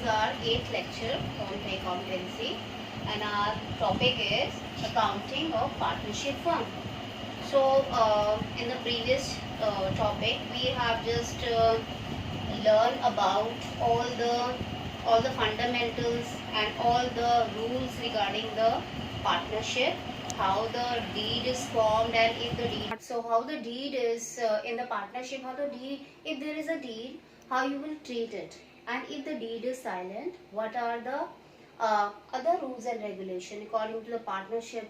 is our 8th lecture on accountancy, and our topic is accounting of partnership firm. So, in the previous topic, we have just learned about all the fundamentals and all the rules regarding the partnership, how the deed is formed, and if the deed. So, how the deed is in the partnership, how the deed, if there is a deed, how you will treat it, and if the deed is silent, what are the other rules and regulation according to the partnership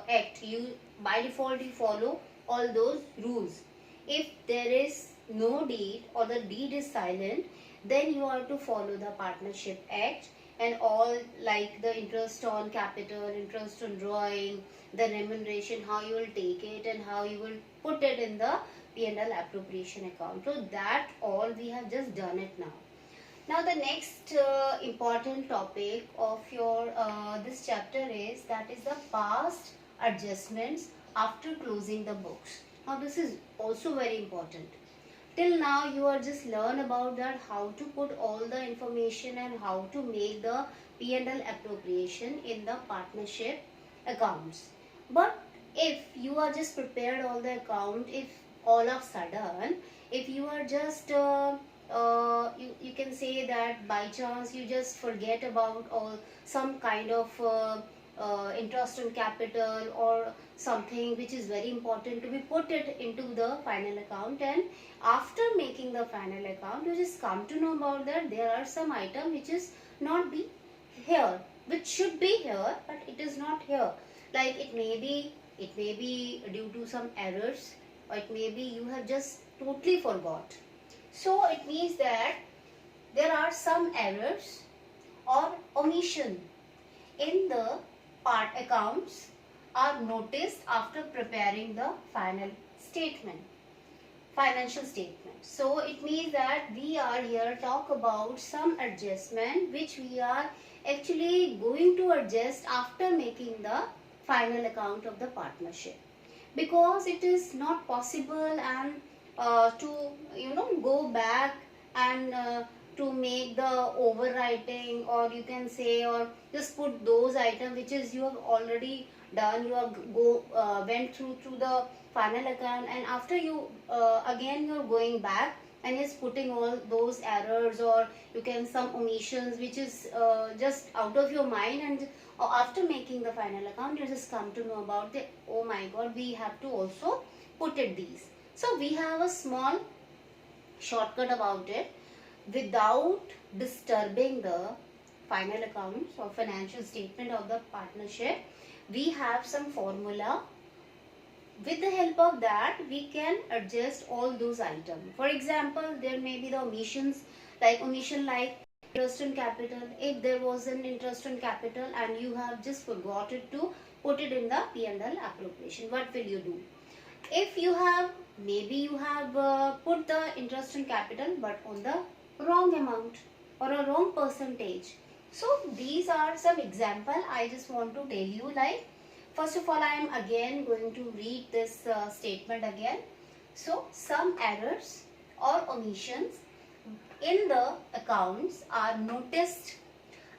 act. You by default you follow all those rules. If there is no deed or the deed is silent, then you have to follow the partnership act and all, like the interest on capital, interest on drawing, the remuneration, how you will take it and how you will put it in the P&L appropriation account. So that all we have just done it now. Now the next important topic of your this chapter is the past adjustments after closing the books. Now this is also very important. Till now you are just learn about that, how to put all the information and how to make the P&L appropriation in the partnership accounts. But if you are just prepared all the account, if all of sudden if you are just you can say that by chance you just forget about all some kind of interest on capital or something which is very important to be put it into the final account, and after making the final account you just come to know about that there are some item which is not be here, which should be here but it is not here. Like it may be due to some errors, or it may be you have just totally forgot. So it means that there are some errors or omission in the part accounts are noticed after preparing the final statement, financial statement. So it means that we are here talk about some adjustment which we are actually going to adjust after making the final account of the partnership, because it is not possible and to go back and to make the overwriting, or you can say, or just put those items which is you have already done, you have went through the final account, and after you again you are going back and is putting all those errors, or you can some omissions which is just out of your mind, and after making the final account you just come to know about the, oh my god, we have to also put it these. So we have a small shortcut about it. Without disturbing the final accounts or financial statement of the partnership, we have some formula. With the help of that, we can adjust all those items. For example, there may be the omissions, like omission like interest on capital. If there was an interest on capital and you have just forgotten to put it in the P&L appropriation, what will you do? If you have, maybe you have put the interest on capital but on the wrong amount or a wrong percentage. So these are some example I just want to tell you. Like, first of all, I am again going to read this statement again. So some errors or omissions in the accounts are noticed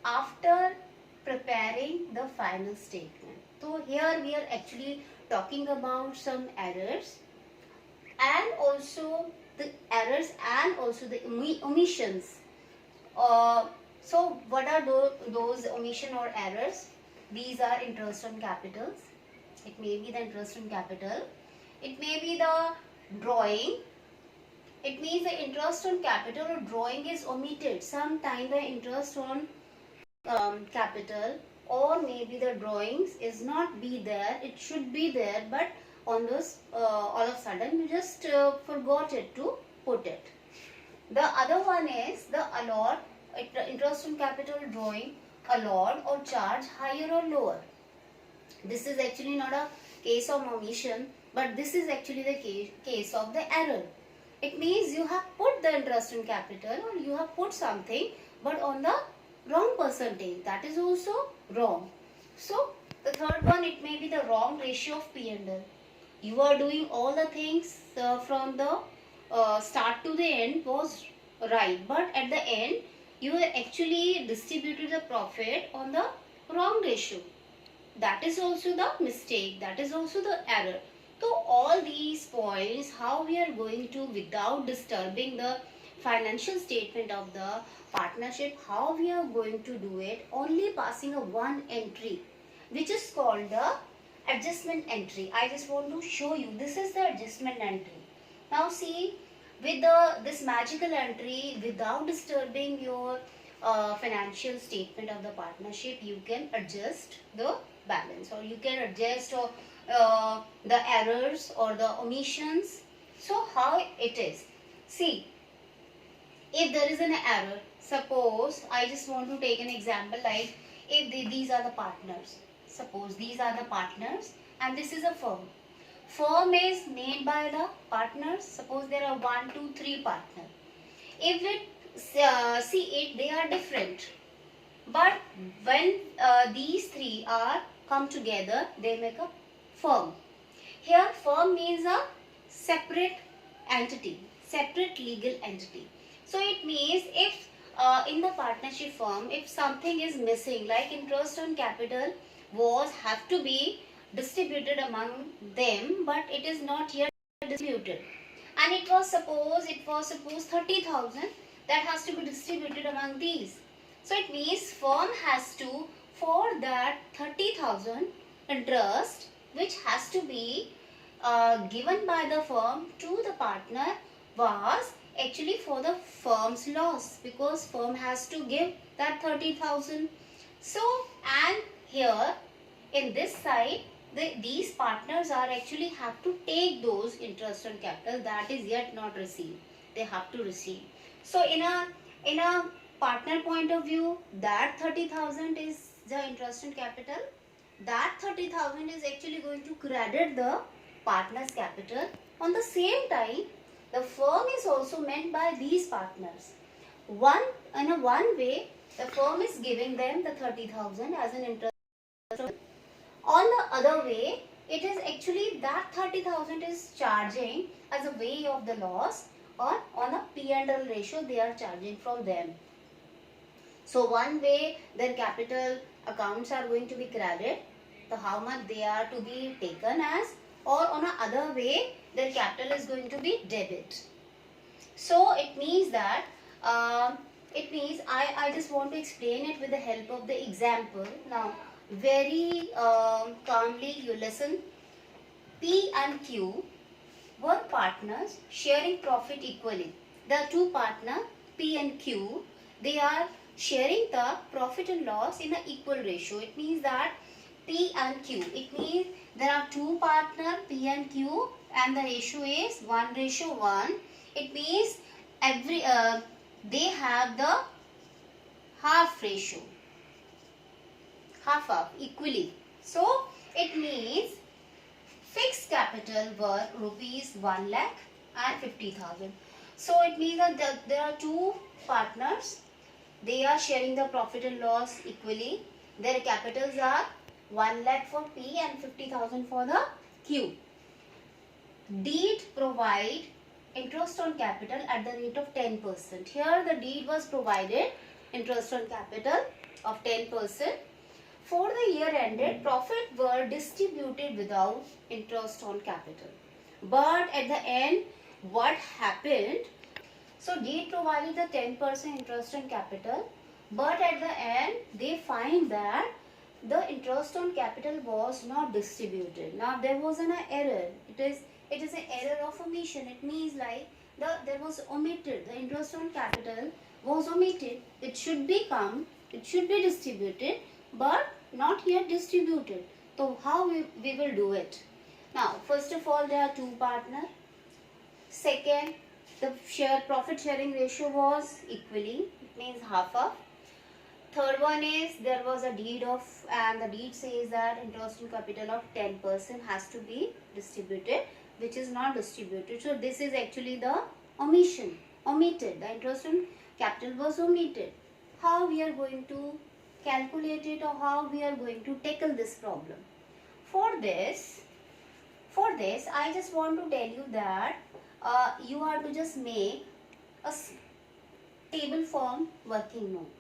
after preparing the final statement. So here we are actually talking about some errors and also the errors and also the omissions. So what are those omission or errors? These are interest on capitals. It may be the interest on capital. It may be the drawing. It means the interest on capital or drawing is omitted. Sometimes the interest on capital or maybe the drawings is not be there. It should be there, but on those all of a sudden you just forgot it to put it. The other one is the allot, interest on capital drawing, allot or charge higher or lower. This is actually not a case of omission, but this is actually the case of the error. It means you have put the interest on capital or you have put something but on the wrong percentage. That is also wrong. So the third one, it may be the wrong ratio of P&L. You are doing all the things from the start to the end was right, but at the end You actually distributed the profit on the wrong ratio. That is also the mistake, that is also the error. So all these points, how we are going to, without disturbing the financial statement of the partnership, how we are going to do it, only passing a one entry, which is called the adjustment entry. I just want to show you, this is the adjustment entry. Now see, with this magical entry, without disturbing your financial statement of the partnership, you can adjust the balance, or you can adjust the errors or the omissions. So how it is, see, if there is an error, suppose I just want to take an example, like if these are the partners, suppose these are the partners and this is a firm is made by the partners. Suppose there are 1 2 3 partners. If it see it, they are different, but when these three are come together, they make a firm. Here firm means a separate entity, separate legal entity. So it means if in the partnership firm, if something is missing, like interest on capital was have to be distributed among them, but it is not yet distributed, and it was suppose 30,000 that has to be distributed among these. So it means firm has to, for that 30,000 interest which has to be given by the firm to the partner, was actually for the firm's loss, because firm has to give that 30,000. So, and here in this side, these partners are actually have to take those interest on capital that is yet not received. They have to receive. So in a partner point of view, that 30,000 is the interest on capital. That 30,000 is actually going to credit the partner's capital. On the same time, the firm is also meant by these partners. In a one way, the firm is giving them the 30,000 as an interest. On the other way, it is actually that 30,000 is charging as a way of the loss, or on a P&L ratio they are charging from them. So one way their capital accounts are going to be credit, so how much they are to be taken as, or on a other way their capital is going to be debit. So it means that I just want to explain it with the help of the example. Now very calmly you listen. P and Q were partners sharing profit equally. The two partners P and Q, they are sharing the profit and loss in an equal ratio. It means that P and Q, it means there are two partners P and Q and the ratio is 1:1. It means every they have the half ratio, half equally. So it means fixed capital were rupees 1 lakh and 50,000. So it means that there are two partners. They are sharing the profit and loss equally. Their capitals are 1 lakh for P and 50,000 for the Q. Deed provide interest on capital at the rate of 10%. Here the deed was provided interest on capital of 10%. For the year ended, profit were distributed without interest on capital. But at the end, what happened? So deed provided the 10% interest on capital, but at the end they find that the interest on capital was not distributed. Now there was an error. It is an error of omission. It means like there was omitted. The interest on capital was omitted. It should be distributed, but not yet distributed. So how we will do it? Now first of all, there are two partners. Second, the profit sharing ratio was equally, it means half. Third one is there was a deed of, and the deed says that interest on capital of 10% has to be distributed, which is not distributed. So this is actually the omission, omitted. The interest on capital was omitted. How we are going to calculate it, or how we are going to tackle this problem? For this I just want to tell you that you are to just make a table form working note.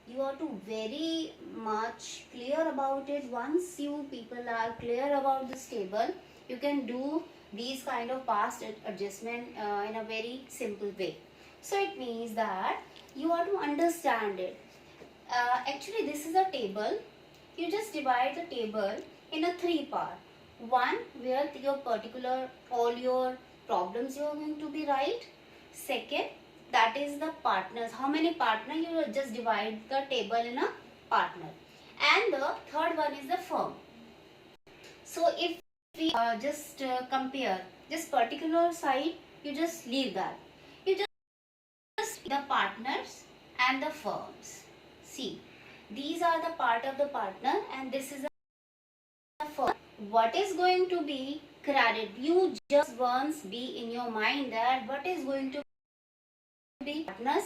You are to very much clear about it. Once you people are clear about this table, you can do these kind of past adjustment in a very simple way. So it means that you are to understand it. Actually, this is a table. You just divide the table in a three part. One where your particular all your problems you are going to be write. Second, that is the partners. How many partners? You will just divide the table in a partner. And the third one is the firm. So if we just compare this particular side, you just leave that. You just the partners and the firms. See, these are the part of the partner and this is a firm. What is going to be credit? You just once be in your mind that what is going to be partners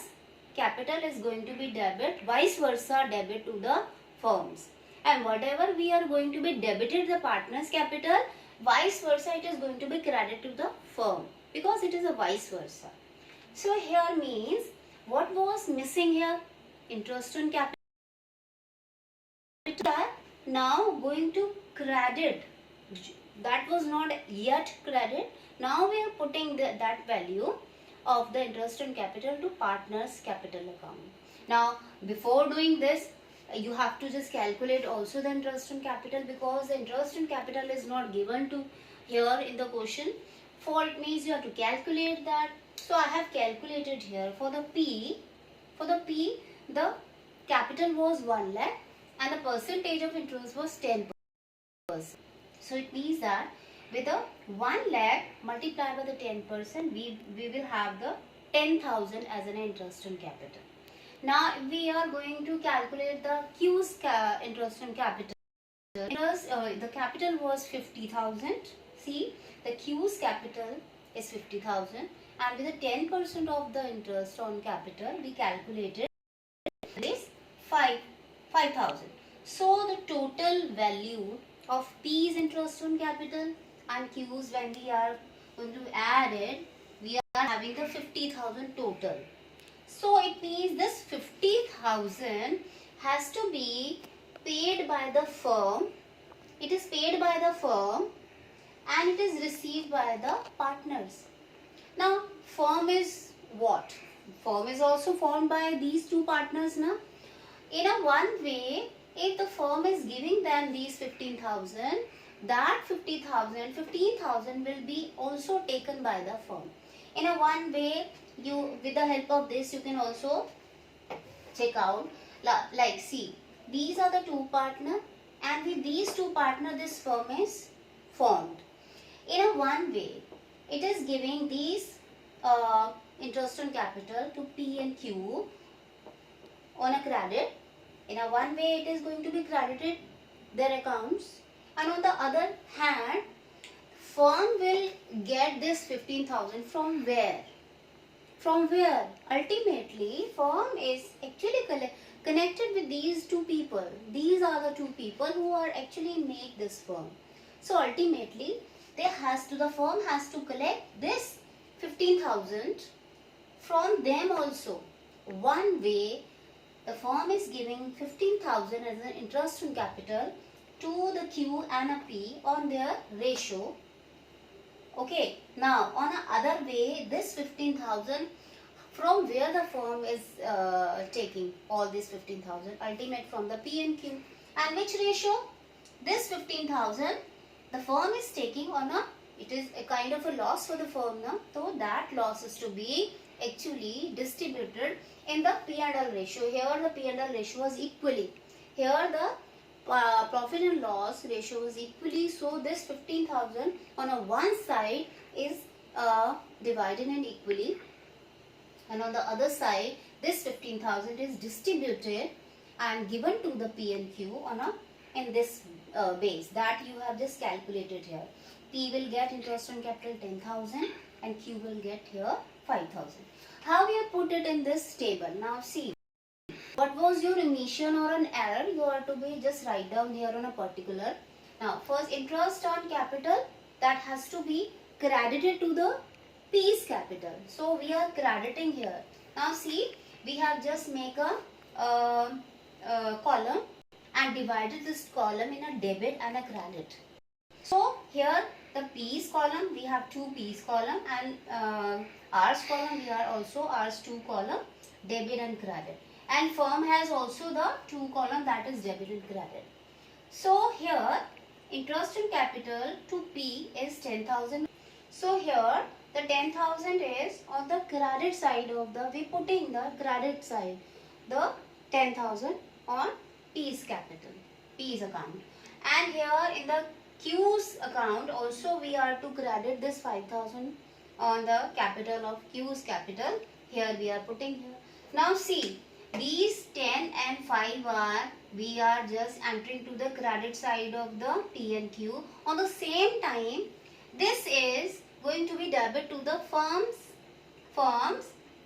capital is going to be debit, vice versa debit to the firms, and whatever we are going to be debited the partners capital, vice versa it is going to be credit to the firm because it is a vice versa. So here means what was missing here? Interest on capital. Now going to credit, that was not yet credit. Now we are putting that value of the interest on capital to partners capital account. Now before doing this, you have to just calculate also the interest on capital because the interest on capital is not given to here in the question. For it means you have to calculate that. So I have calculated here for the P. For the P, the capital was 1 lakh and the percentage of interest was 10%. So it means that with a 1 lakh multiplied by the 10%, we will have the 10,000 as an interest on capital. Now we are going to calculate the Q's interest on capital. The capital was 50,000. See, the Q's capital is 50,000 and with the 10% of the interest on capital, we calculated this 5,000. So the total value of P's interest on capital and Q's, when we are going to add it, we are having the 50,000 total. So it means this 50,000 has to be paid by the firm. It is paid by the firm and it is received by the partners. Now firm is what? Firm is also formed by these two partners now. In a one way, if the firm is giving them these 15,000, that 15,000 will be also taken by the firm. In a one way, you with the help of this you can also check out, like see, these are the two partners and with these two partners this firm is formed. In a one way, it is giving these interest on capital to P and Q on a credit. In a one way, it is going to be credited their accounts, and on the other hand, firm will get this 15,000 from where? From where? Ultimately, firm is actually connected with these two people. These are the two people who are actually make this firm. So ultimately, the firm has to collect this 15,000 from them also. One way, the firm is giving 15,000 as an interest on capital to the Q and a P on their ratio. Okay, now on the other way, this 15,000 from where the firm is taking all this 15,000 ultimate from the P and Q, and which ratio? This 15,000 the firm is taking on a, it is a kind of a loss for the firm now, so that loss is to be actually distributed in the P&L ratio. Here the P&L ratio was equally. Here the profit and loss ratio is equally. So this 15,000 on a one side is divided in equally, and on the other side this 15,000 is distributed and given to the P and Q on a in this base that you have just calculated here. P will get interest on capital 10,000 and Q will get here 5,000. How we have put it in this table? Now see, what was your omission or an error? You are to be just write down here on a particular. Now first, interest on capital, that has to be credited to the P's capital. So we are crediting here. Now see, we have just make a column and divided this column in a debit and a credit. So here the P's column, we have two P's column, and R's column, we are also R's two column, debit and credit. And firm has also the two column, that is debit and credit. So here interest in capital to P is 10,000. So here the 10,000 is on the credit side of the, we putting the credit side, the 10,000 on P's capital, P's account. And here in the Q's account also we are to credit this 5,000 on the capital of Q's capital. Here we are putting here. Now see, these 10 and 5 are, we are just entering to the credit side of the P and Q. On the same time, this is going to be debit to the firm's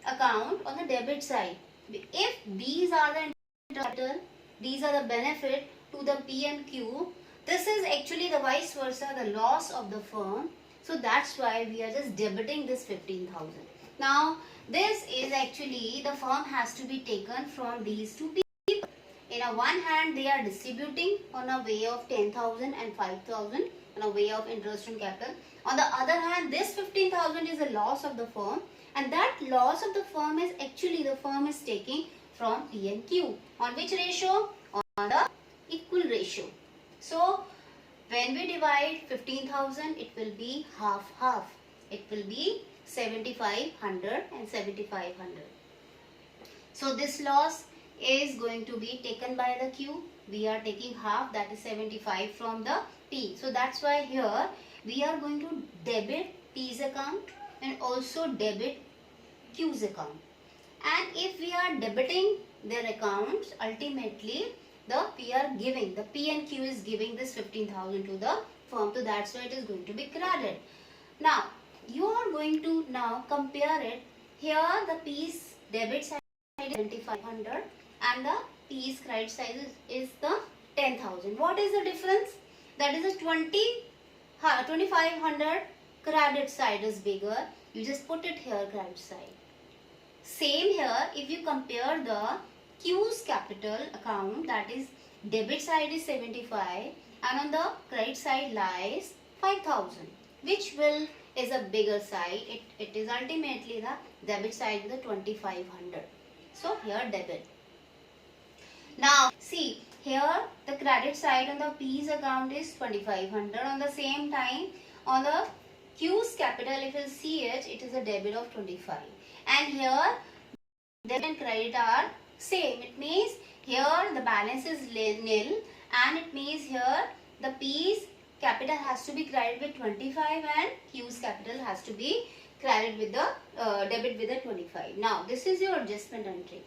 account on the debit side. If these are the capital, these are the benefit to the P and Q, this is actually the vice versa, the loss of the firm. So that's why we are just debiting this 15,000. Now this is actually, the firm has to be taken from these two people. In a one hand they are distributing on a way of 10,000 and 5,000 on a way of interest on capital. On the other hand, this 15,000 is a loss of the firm, and that loss of the firm is actually the firm is taking from P and Q. On which ratio? On the equal ratio. So when we divide 15,000, it will be half. It will be 7,500 and 7,500. So this loss is going to be taken by the Q. We are taking half, that is 75 from the P. So that's why here we are going to debit P's account and also debit Q's account. And if we are debiting their accounts, ultimately the P and Q is giving this 15,000 to the firm. So that's why it is going to be credit. Now you are going to now compare it. Here the P's debit side is 7,500 and the P's credit side is the 10,000. What is the difference? That is a 2,500 credit side is bigger. You just put it here, credit side. Same here, if you compare the Q's capital account, that is debit side is 75 and on the credit side lies 5,000. Which is a bigger side? It is ultimately the debit side, the 2,500. So here debit. Now see, here the credit side on the P's account is 2,500. On the same time, on the Q's capital, if you see it, it is a debit of 25. And here debit and credit are same. It means here the balance is nil, and it means here the P's capital has to be credited with 25 and Q's capital has to be credited with the debit with the 25. Now this is your adjustment entry.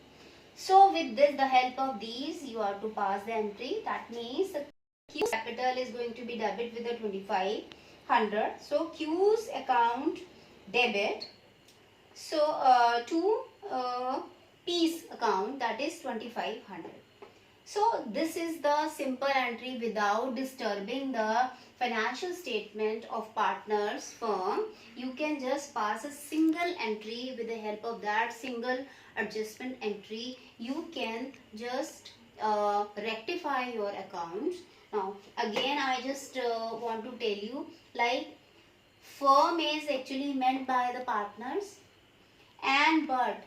So with this, the help of these, you are to pass the entry. That means the Q's capital is going to be debit with the 2,500. So Q's account debit. So to P's account, that is 2,500. So this is the simple entry without disturbing the financial statement of partners firm. You can just pass a single entry. With the help of that single adjustment entry, you can just rectify your accounts. Now again, I just want to tell you, like, firm is actually meant by the partners, and but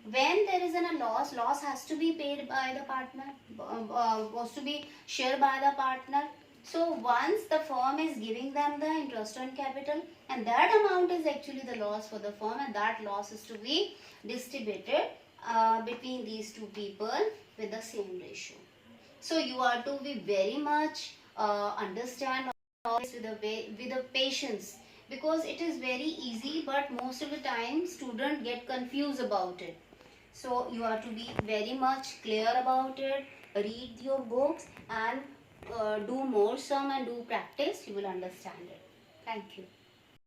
when there is a loss has to be paid by the partner, was to be shared by the partner. So once the firm is giving them the interest on capital, and that amount is actually the loss for the firm, and that loss is to be distributed between these two people with the same ratio. So you are to be very much understand all this with a patience, because it is very easy, but most of the time students get confused about it. So you have to be very much clear about it. Read your books and do more sum and do practice. You will understand it. Thank you.